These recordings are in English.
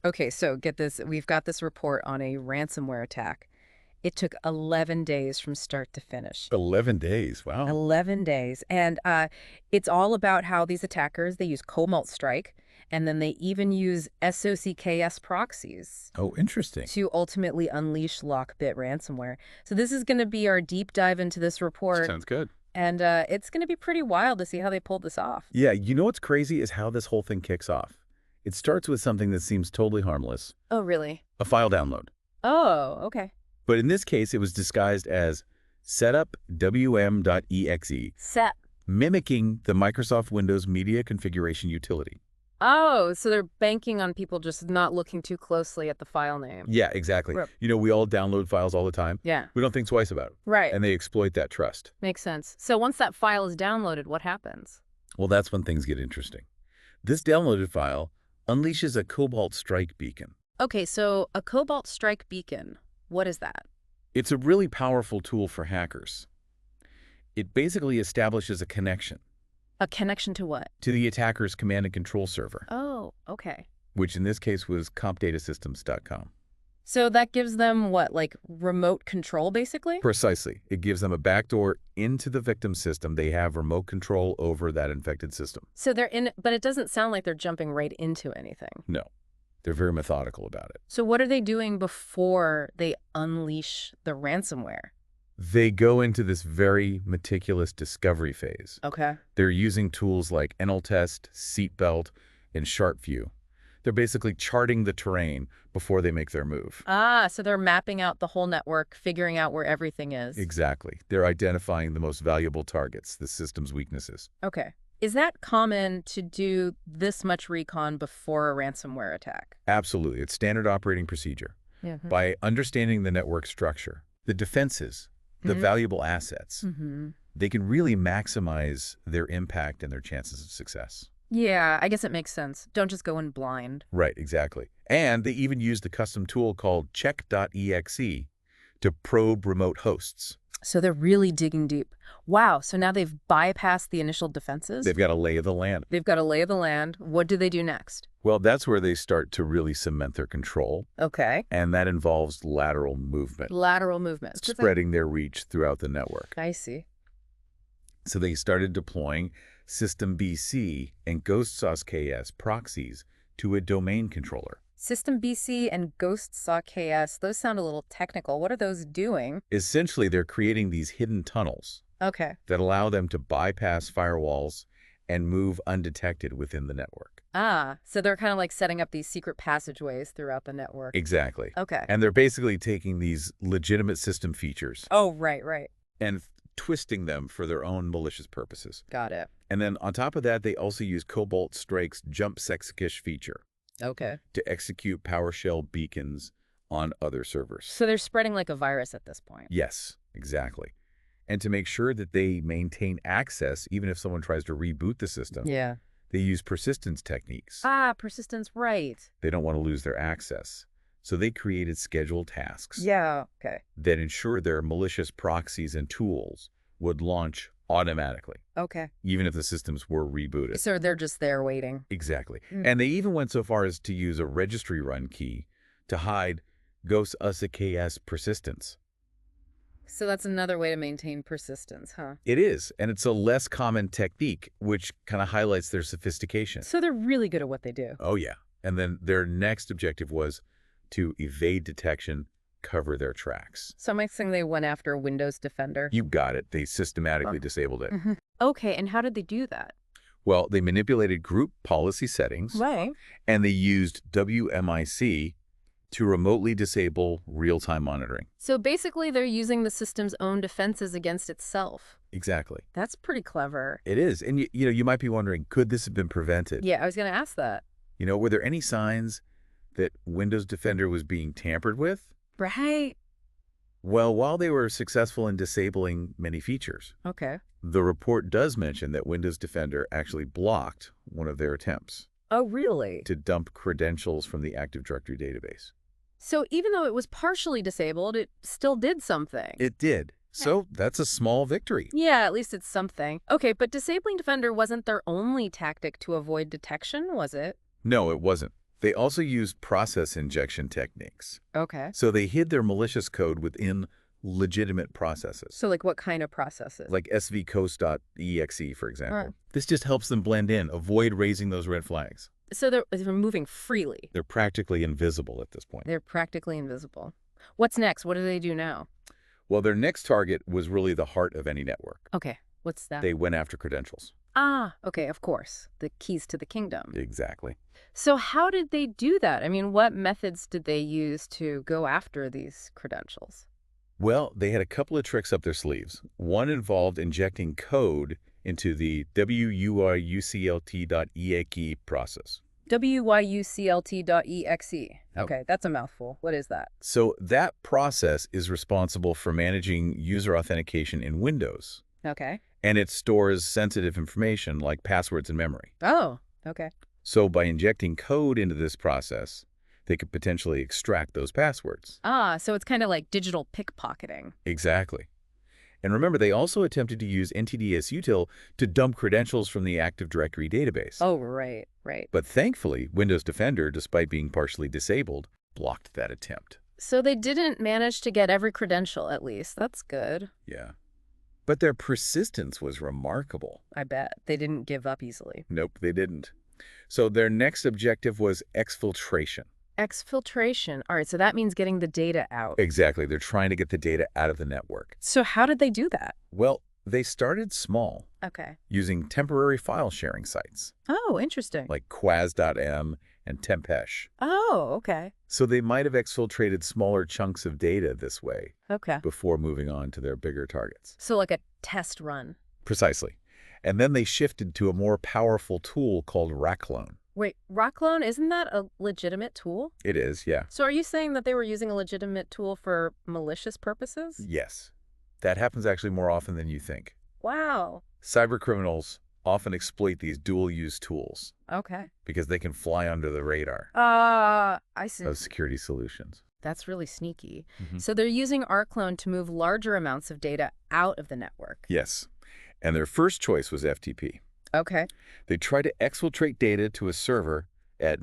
Okay, so get this. We've got this report on a ransomware attack. It took 11 days from start to finish. 11 days. Wow. 11 days. And it's all about how these attackers, they use Cobalt Strike, and then they even use SOCKS proxies Oh, interesting. to ultimately unleash LockBit Ransomware. So this is going to be our deep dive into this report, Sounds good. and it's going to be pretty wild to see how they pulled this off. Yeah, you know what's crazy is how this whole thing kicks off. It starts with something that seems totally harmless, Oh, really? a file download. Oh, okay. But in this case, it was disguised as setupwm.exe, Set. mimicking the Microsoft Windows Media Configuration Utility. Oh, so they're banking on people just not looking too closely at the file name. Yeah, exactly. Right. You know, we all download files all the time. Yeah. We don't think twice about it. Right. And they exploit that trust. Makes sense. So once that file is downloaded, what happens? Well, that's when things get interesting. This downloaded file unleashes a Cobalt Strike beacon. Okay, so a Cobalt Strike beacon, what is that? It's a really powerful tool for hackers. It basically establishes a connection A connection to what? to the attacker's command and control server, Oh, okay. which in this case was compdatasystems.com. So that gives them what, like remote control, basically? Precisely. It gives them a backdoor into the victim system. They have remote control over that infected system. So they're in, but it doesn't sound like they're jumping right into anything. No, they're very methodical about it. So what are they doing before they unleash the ransomware? They go into this very meticulous discovery phase. Okay. They're using tools like NLTest, Seatbelt, and SharpView. They're basically charting the terrain before they make their move. Ah, so they're mapping out the whole network, figuring out where everything is. Exactly. They're identifying the most valuable targets, the system's weaknesses. Okay. Is that common to do this much recon before a ransomware attack? Absolutely. It's standard operating procedure. Yeah. By understanding the network structure, the defenses, the valuable assets, they can really maximize their impact and their chances of success. Yeah, I guess it makes sense. Don't just go in blind. Right, exactly. And they even use the custom tool called check.exe to probe remote hosts. So they're really digging deep. Wow, so now they've bypassed the initial defenses? They've got a lay of the land. They've got a lay of the land. What do they do next? Well, that's where they start to really cement their control, Okay. and that involves lateral movement, Lateral movement. spreading their reach throughout the network. I see. So they started deploying System BC and GhostSauce proxies to a domain controller. System BC and Ghost Saw KS, those sound a little technical. What are those doing? Essentially, they're creating these hidden tunnels Okay. that allow them to bypass firewalls and move undetected within the network. Ah, so they're kind of like setting up these secret passageways throughout the network. Exactly. Okay. And they're basically taking these legitimate system features Oh, right. and twisting them for their own malicious purposes. Got it. And then on top of that, they also use Cobalt Strike's jump sexkish feature Okay. to execute PowerShell beacons on other servers. So they're spreading like a virus at this point. Yes, exactly. And to make sure that they maintain access, even if someone tries to reboot the system, Yeah. they use persistence techniques. Ah, persistence, right. They don't want to lose their access. So they created scheduled tasks Yeah. Okay. that ensure their malicious proxies and tools would launch automatically, Okay. even if the systems were rebooted. So they're just there waiting. Exactly. And they even went so far as to use a registry run key to hide GhostSauce persistence. So that's another way to maintain persistence, huh? It is, and it's a less common technique, which kind of highlights their sophistication. So they're really good at what they do. Oh, yeah. And then their next objective was to evade detection, cover their tracks. So I'm guessing they went after Windows Defender. You got it. They systematically disabled it. Okay, and how did they do that? Well, they manipulated group policy settings, Right. and they used WMIC to remotely disable real-time monitoring. So basically they're using the system's own defenses against itself. Exactly. That's pretty clever. It is. And you might be wondering, could this have been prevented? Yeah, I was going to ask that. Were there any signs that Windows Defender was being tampered with? Right. Well, while they were successful in disabling many features, Okay. the report does mention that Windows Defender actually blocked one of their attempts Oh, really? to dump credentials from the Active Directory database. So even though it was partially disabled, it still did something. It did. So that's a small victory. Yeah, at least it's something. Okay, but disabling Defender wasn't their only tactic to avoid detection, was it? No, it wasn't. They also used process injection techniques. Okay. So they hid their malicious code within legitimate processes, So like what kind of processes? like svcoast.exe, for example. Right. This just helps them blend in, avoid raising those red flags. So they're moving freely. They're practically invisible at this point. They're practically invisible. What's next? What do they do now? Well, their next target was really the heart of any network. Okay. What's that? They went after credentials. Ah, okay, of course. The keys to the kingdom. Exactly. So how did they do that? I mean, what methods did they use to go after these credentials? Well, they had a couple of tricks up their sleeves. One involved injecting code into the WIRUCLT.exe process. WYUCLT.exe. Yep. Okay, that's a mouthful. What is that? So that process is responsible for managing user authentication in Windows, Okay. and it stores sensitive information like passwords in memory. Oh, okay. So by injecting code into this process, they could potentially extract those passwords. Ah, so it's kind of like digital pickpocketing. Exactly. And remember, they also attempted to use NTDS-util to dump credentials from the Active Directory database. Oh, right, right. But thankfully, Windows Defender, despite being partially disabled, blocked that attempt. So they didn't manage to get every credential, at least. That's good. Yeah. But their persistence was remarkable. I bet. They didn't give up easily. Nope, they didn't. So their next objective was exfiltration. Exfiltration. All right, so that means getting the data out. Exactly. They're trying to get the data out of the network. So how did they do that? Well, they started small, Okay. using temporary file sharing sites Oh, interesting. like Quaz.m and Tempesh. Oh, okay. So they might have exfiltrated smaller chunks of data this way Okay. before moving on to their bigger targets. So like a test run. Precisely. And then they shifted to a more powerful tool called Racklone. Wait, Rocklone, isn't that a legitimate tool? It is, yeah. So are you saying that they were using a legitimate tool for malicious purposes? Yes. That happens actually more often than you think. Wow. Cybercriminals often exploit these dual-use tools Okay. because they can fly under the radar I see. of security solutions. That's really sneaky. Mhm. So they're using Rclone to move larger amounts of data out of the network. Yes. And their first choice was FTP. Okay. They tried to exfiltrate data to a server at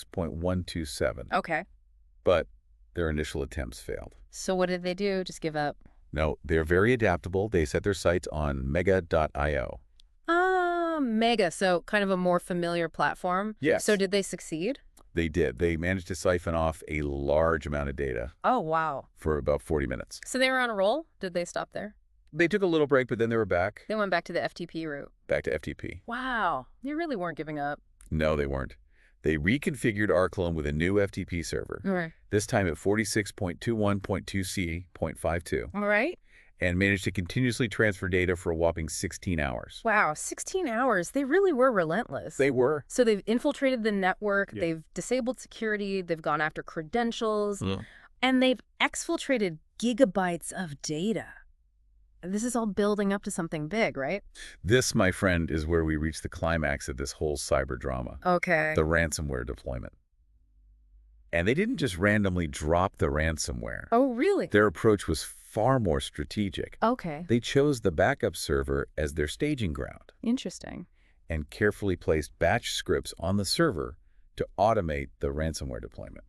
93.115.26.127. Okay. But their initial attempts failed. So what did they do? Just give up? No, they're very adaptable. They set their sights on mega.io. Mega. So kind of a more familiar platform. Yes. So did they succeed? They did. They managed to siphon off a large amount of data Oh, wow. for about 40 minutes. So they were on a roll? Did they stop there? They took a little break, but then they were back. They went back to the FTP route. Back to FTP. Wow. They really weren't giving up. No, they weren't. They reconfigured Rclone with a new FTP server, All right. this time at 46.21.2c.52, All right. and managed to continuously transfer data for a whopping 16 hours. Wow. 16 hours. They really were relentless. They were. So they've infiltrated the network. Yeah. They've disabled security. They've gone after credentials. Yeah. And they've exfiltrated gigabytes of data. This is all building up to something big, right? This, my friend, is where we reach the climax of this whole cyber drama, Okay. the ransomware deployment. And they didn't just randomly drop the ransomware. Oh, really? Their approach was far more strategic. Okay. They chose the backup server as their staging ground Interesting. and carefully placed batch scripts on the server to automate the ransomware deployment.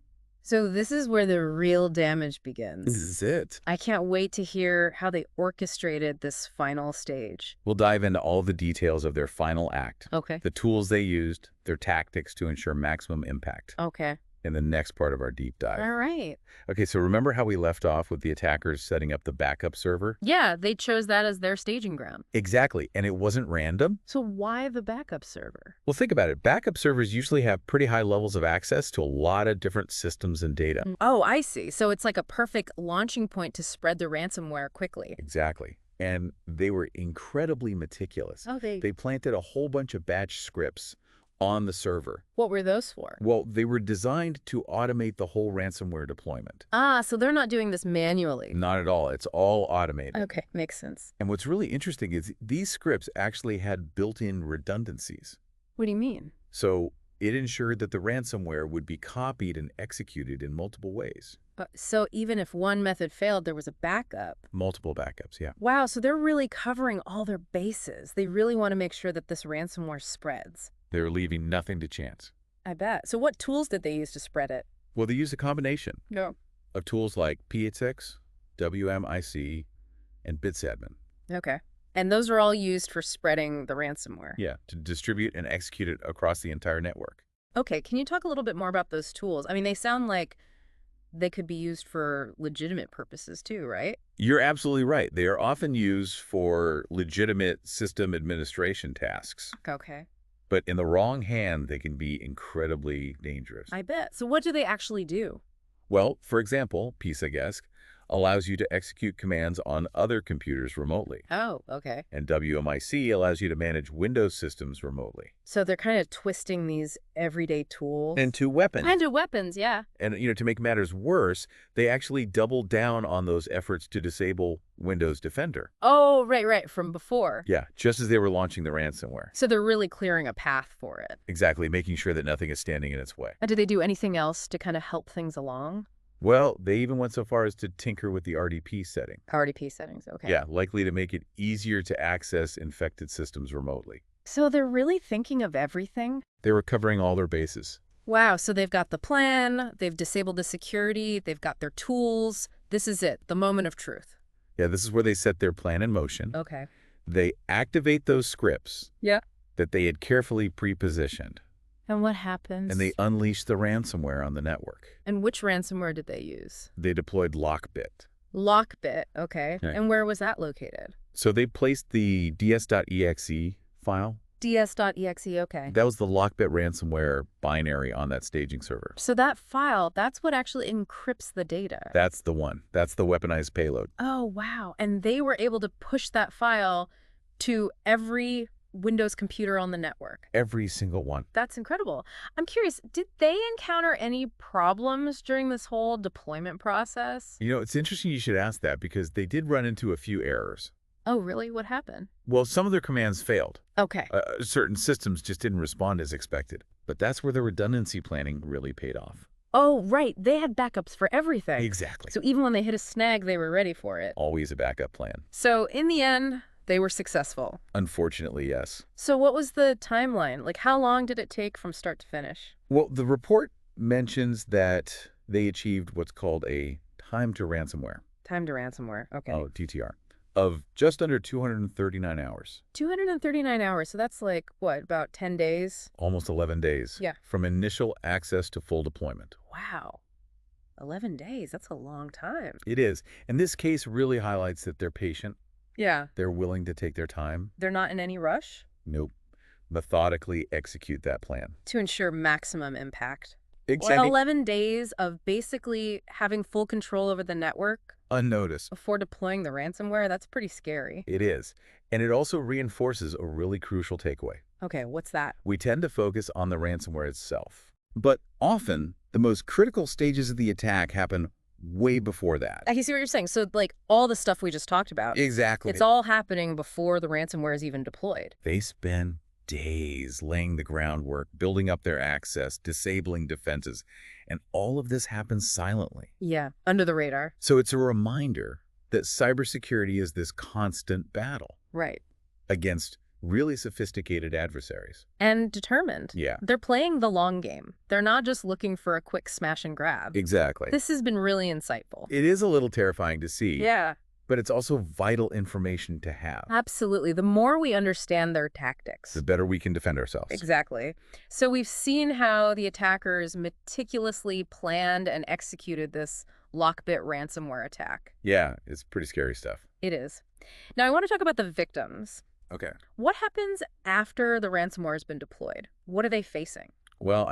So this is where the real damage begins. This is it. I can't wait to hear how they orchestrated this final stage. We'll dive into all the details of their final act, Okay. the tools they used, their tactics to ensure maximum impact Okay. in the next part of our deep dive. All right. Okay, so remember how we left off with the attackers setting up the backup server? Yeah, they chose that as their staging ground. Exactly, and it wasn't random. So why the backup server? Well, think about it. Backup servers usually have pretty high levels of access to a lot of different systems and data. Oh, I see. So it's like a perfect launching point to spread the ransomware quickly. Exactly. And they were incredibly meticulous. Oh, They planted a whole bunch of batch scripts on the server. What were those for? Well, they were designed to automate the whole ransomware deployment. So they're not doing this manually. Not at all. It's all automated. Okay, makes sense. And what's really interesting is these scripts actually had built-in redundancies. What do you mean? So it ensured that the ransomware would be copied and executed in multiple ways. So even if one method failed, there was a backup. Multiple backups, yeah. Wow, so they're really covering all their bases. They really want to make sure that this ransomware spreads. They're leaving nothing to chance. I bet. So what tools did they use to spread it? Well, they use a combination No. of tools like P86, WMIC, and BitSadmin. Okay. And those are all used for spreading the ransomware. Yeah, to distribute and execute it across the entire network. Okay, can you talk a little bit more about those tools? I mean, they sound like they could be used for legitimate purposes too, right? You're absolutely right. They are often used for legitimate system administration tasks. Okay. But in the wrong hand, they can be incredibly dangerous. I bet. So what do they actually do? Well, for example, PSAGESC allows you to execute commands on other computers remotely. Oh, okay. And WMIC allows you to manage Windows systems remotely. So they're kind of twisting these everyday tools. Into weapons. Into weapons, yeah. And, to make matters worse, they actually double down on those efforts to disable Windows Defender. Oh, right, from before. Yeah, just as they were launching the ransomware. So they're really clearing a path for it. Exactly, making sure that nothing is standing in its way. And do they do anything else to kind of help things along? Well, they even went so far as to tinker with the RDP setting. RDP settings, okay. Yeah, likely to make it easier to access infected systems remotely. So they're really thinking of everything? They were covering all their bases. Wow, so they've got the plan, they've disabled the security, they've got their tools. This is it, the moment of truth. Yeah, this is where they set their plan in motion. Okay. They activate those scripts Yeah. that they had carefully pre-positioned. And what happens? And they unleashed the ransomware on the network. And which ransomware did they use? They deployed LockBit. LockBit, okay. Right. And where was that located? So they placed the ds.exe file. ds.exe, okay. That was the LockBit ransomware binary on that staging server. So that file, that's what actually encrypts the data. That's the one. That's the weaponized payload. Oh, wow. And they were able to push that file to every Windows computer on the network. Every single one. That's incredible. I'm curious, did they encounter any problems during this whole deployment process? It's interesting you should ask that because they did run into a few errors. Oh, really? What happened? Well, some of their commands failed. Okay. Certain systems just didn't respond as expected. But that's where the redundancy planning really paid off. Oh, right. They had backups for everything. Exactly. So even when they hit a snag, they were ready for it. Always a backup plan. So in the end, they were successful. Unfortunately, yes. So what was the timeline? Like, how long did it take from start to finish? Well, the report mentions that they achieved what's called a time to ransomware. Time to ransomware. Okay. Oh, TTR. Of just under 239 hours. 239 hours. So that's like, what, about 10 days? Almost 11 days. Yeah. From initial access to full deployment. Wow. 11 days. That's a long time. It is. And this case really highlights that they're patient. Yeah. They're willing to take their time. They're not in any rush? Nope. Methodically execute that plan. To ensure maximum impact. Exactly. Well, 11 days of basically having full control over the network Unnoticed. before deploying the ransomware, that's pretty scary. It is. And it also reinforces a really crucial takeaway. Okay, what's that? We tend to focus on the ransomware itself. But often, the most critical stages of the attack happen way before that. I can see what you're saying. So, like, all the stuff we just talked about. Exactly. It's all happening before the ransomware is even deployed. They spend days laying the groundwork, building up their access, disabling defenses, and all of this happens silently. Yeah, under the radar. So it's a reminder that cybersecurity is this constant battle. Right. Against really sophisticated adversaries. And determined. Yeah. They're playing the long game. They're not just looking for a quick smash and grab. Exactly. This has been really insightful. It is a little terrifying to see. Yeah. But it's also vital information to have. Absolutely. The more we understand their tactics, The better we can defend ourselves. Exactly. So we've seen how the attackers meticulously planned and executed this LockBit ransomware attack. Yeah, it's pretty scary stuff. It is. Now I want to talk about the victims. Okay. What happens after the ransomware has been deployed? What are they facing? Well,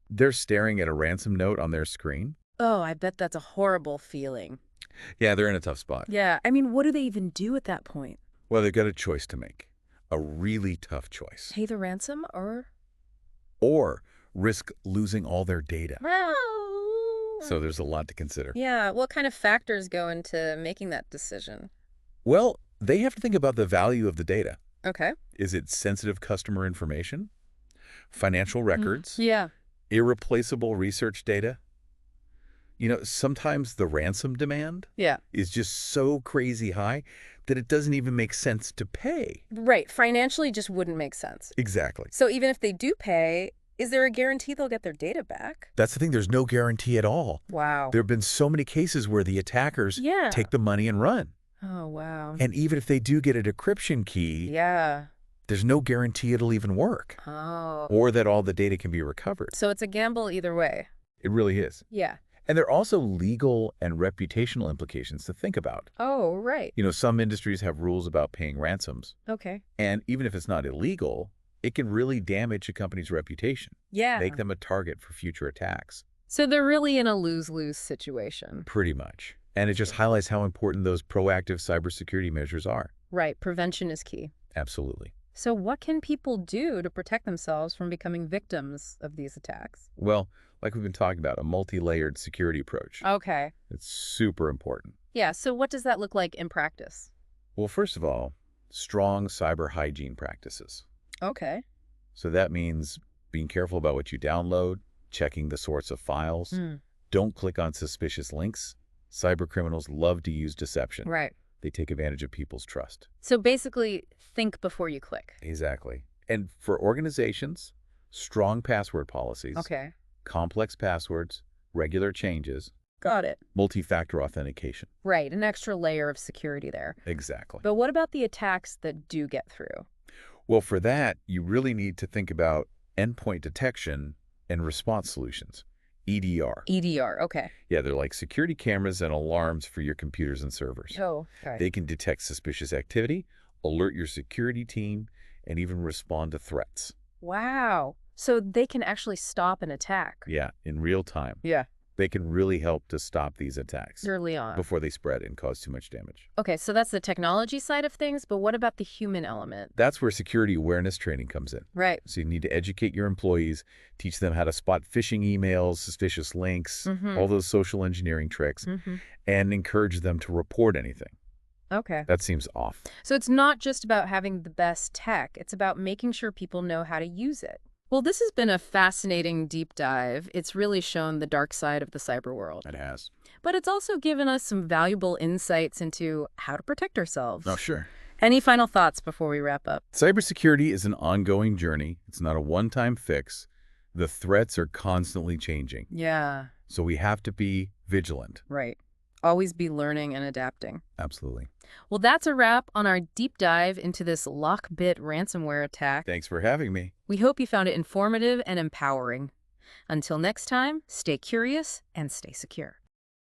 they're staring at a ransom note on their screen. Oh, I bet that's a horrible feeling. Yeah, they're in a tough spot. Yeah. What do they even do at that point? Well, they've got a choice to make. A really tough choice. Pay the ransom Or risk losing all their data. So there's a lot to consider. Yeah. What kind of factors go into making that decision? Well, they have to think about the value of the data. Okay. Is it sensitive customer information? Financial records? Yeah. Irreplaceable research data? Sometimes the ransom demand Yeah. is just so crazy high that it doesn't even make sense to pay. Right. Financially just wouldn't make sense. Exactly. So even if they do pay, is there a guarantee they'll get their data back? That's the thing. There's no guarantee at all. Wow. There have been so many cases where the attackers Yeah. take the money and run. Oh, wow. And even if they do get a decryption key, Yeah. there's no guarantee it'll even work Oh. or that all the data can be recovered. So it's a gamble either way. It really is. Yeah. And there are also legal and reputational implications to think about. Oh, right. Some industries have rules about paying ransoms. Okay. And even if it's not illegal, it can really damage a company's reputation, Yeah. make them a target for future attacks. So they're really in a lose-lose situation. Pretty much. And it just highlights how important those proactive cybersecurity measures are. Right. Prevention is key. Absolutely. So what can people do to protect themselves from becoming victims of these attacks? Well, like we've been talking about, a multi-layered security approach. Okay. It's super important. Yeah. So what does that look like in practice? Well, first of all, strong cyber hygiene practices. Okay. So that means being careful about what you download, checking the source of files. Don't click on suspicious links. Cyber criminals love to use deception. Right. They take advantage of people's trust. So basically, think before you click. Exactly. And for organizations, strong password policies, Okay. complex passwords, regular changes, Got it. multi-factor authentication. Right. An extra layer of security there. Exactly. But what about the attacks that do get through? Well, for that, you really need to think about endpoint detection and response solutions, EDR. EDR. Okay. Yeah, they're like security cameras and alarms for your computers and servers. Oh, okay. They can detect suspicious activity, alert your security team, and even respond to threats. Wow. So they can actually stop an attack. Yeah, in real time. Yeah. They can really help to stop these attacks Early on. before they spread and cause too much damage. Okay, so that's the technology side of things, but what about the human element? That's where security awareness training comes in. Right. So you need to educate your employees, teach them how to spot phishing emails, suspicious links, all those social engineering tricks, and encourage them to report anything. Okay. That seems off. So it's not just about having the best tech, it's about making sure people know how to use it. Well, this has been a fascinating deep dive. It's really shown the dark side of the cyber world. It has. But it's also given us some valuable insights into how to protect ourselves. Oh, sure. Any final thoughts before we wrap up? Cybersecurity is an ongoing journey. It's not a one-time fix. The threats are constantly changing. Yeah. So we have to be vigilant. Right. Always be learning and adapting. Absolutely. Well, that's a wrap on our deep dive into this LockBit ransomware attack. Thanks for having me. We hope you found it informative and empowering. Until next time, stay curious and stay secure.